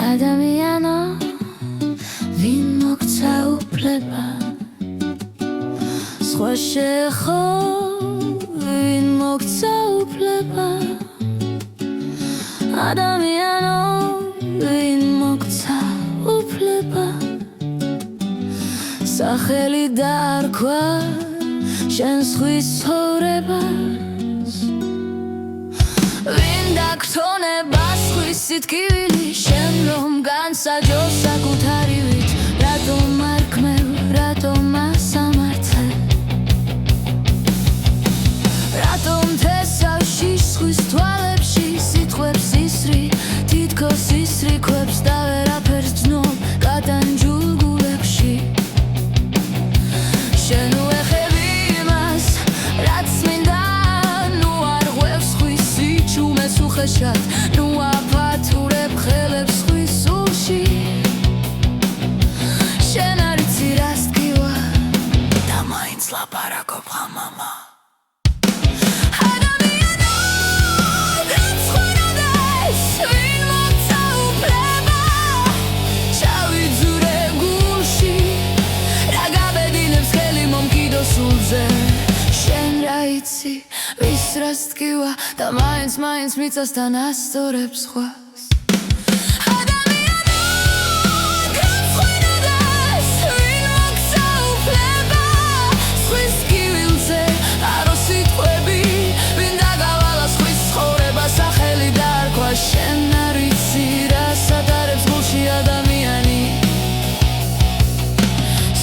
ადამიანო ვინ მოგცა უფლება სხვა შეხო ვინ მოგცა უფლება ადამიანო ვინ მოგცა უფლება სახელი დაარქვა შენ ზღვის ცხოვრებას ვინ დაგთონება ზღვის სიტკივილი შენ რომ განსაჯო საკუთარივით რატომ არ ქმევ რატომ ასამართლე რატომ თესავში ზღვის თვალებში სიტყვებს ისრი თითქოს ისრი კვებს და ვერაფერს ძნობ გადანჯულ გულებში შენ უეხები იმას რაც მინდა ნუ არ ღვევს ზღვის სიჩუმეს უხეშად ნუ აფათურებ ხელებს ზღვის სულში შენ არ იცი რას დგივა და მაინც ლაპარაკობ ხამამა ვის რას დგივა და მაინც მიწასთან ასწორებს ხვას ადამიანო განსხვენოდეს ვინ მოგცა უფლება ზღვის კივილზე არო სიტყვები ვინ დაგავალა ზღვის ცხოვრება სახელი დაარქვა შენ არ ვიცი რას ატარებს გულში ადამიანი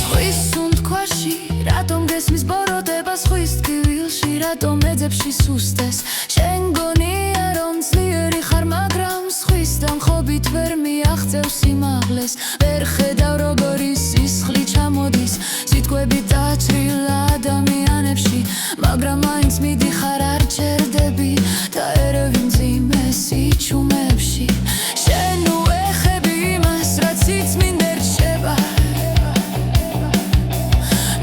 ზღვის სუნთქვაში რატომ გესმის ბოროტება ზღვის კივილში რატომ ეძებში სუსტეს შენ გონია რომ ძლიერი ხარ მაგრამ ზღვისთან ხობით ვერ მიაღწევ სიმაღლეს ვერ ხედავ როგორი სისხლი ჩამოდის სიტყვები დაჭრილ ადამიანებში მაგრამ მაინც მიდიხარ არ ჩერდები და ერევი მძიმე სიჩუმეებში შენ უეხები იმას რაც იწმინდა რჩება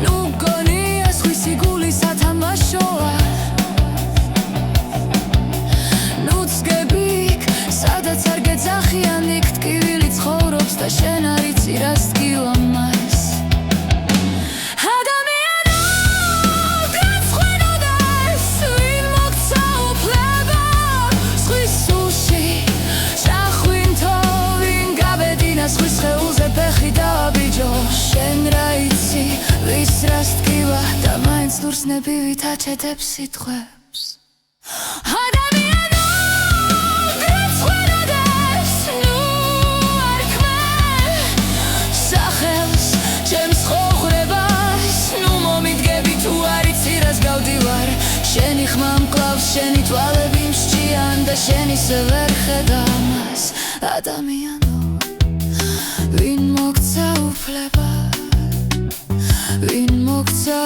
ნუ გონია ზღვისი გულის ათამაშოა სადაც არ გეძახიან იქ ტკივილი ცხოვრობს და შენ არ იცი რას დგივა მას ადამიანო განსხვენოდეს ვინ მოგცა უფლება ზღვის სულში შახვინთო ვინ გაბედინა ზღვის სხეულზე ფეხი დავაბიჯო შენ რა იცი ვის რას დგივა და მაინც ლურს ნებივით აჩედებს სიტყვებს შენი ხმა მკლავს შენი თვალები მსჭიან და შენ ისე ვერ ხედავ მას ადამიანო ვინ მოგცა უფლება ვინ მოგცა